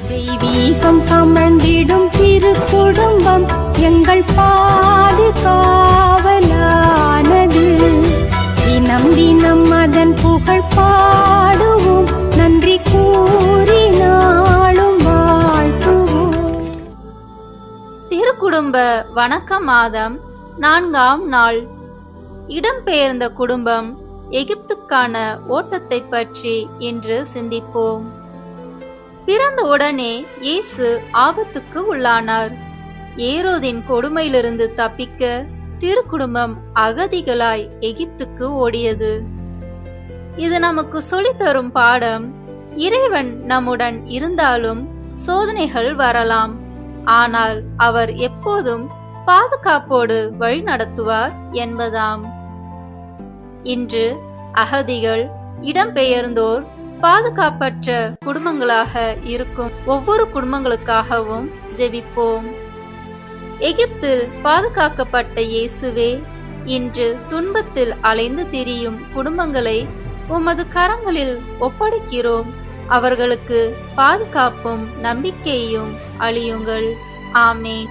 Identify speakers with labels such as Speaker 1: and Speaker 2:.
Speaker 1: தெய்வீகம் கமழ்ந்திடும் திரு குடும்பம் எங்கள் பாதுகாவலானது. தினம் தினம் அதன் புகழ் பாடுவோம், நன்றி கூறி நாளும் வாழ்த்துவோம்.
Speaker 2: திருக்குடும்ப வணக்க மாதம் 4ஆம் நாள். இடம்பெயர்ந்த குடும்பம் எகிப்துக்கான ஓட்டத்தை பற்றி இன்று சிந்திப்போம். பிறந்த உடனே இயேசு ஆபத்துக்கு உள்ளானார். ஏரோதின் கொடுமையிலிருந்து தப்பிக்க திருக்குடும்பம் அகதிகளாய் எகிப்துக்கு ஓடியது. இது நமக்கு சொல்லித்தரும் பாடம், இறைவன் நம்முடன் இருந்தாலும் சோதனைகள் வரலாம், ஆனால் அவர் எப்போதும் பாதுகாப்போடு வழி நடத்துவார் என்பதாம். இன்று அகதிகள், இடம்பெயர்ந்தோர், பாதுகாப்பற்ற குடும்பங்களாக இருக்கும் ஒவ்வொரு குடும்பங்களுக்காகவும் ஜெபிப்போம். எகிப்தில் பாதுகாக்கப்பட்ட இயேசுவே, இன்று துன்பத்தில் அலைந்து திரியும் குடும்பங்களை உமது கரங்களில் ஒப்படைக்கிறோம். அவர்களுக்கு பாதுகாப்பும் நம்பிக்கையும் அளியுங்கள். ஆமென்.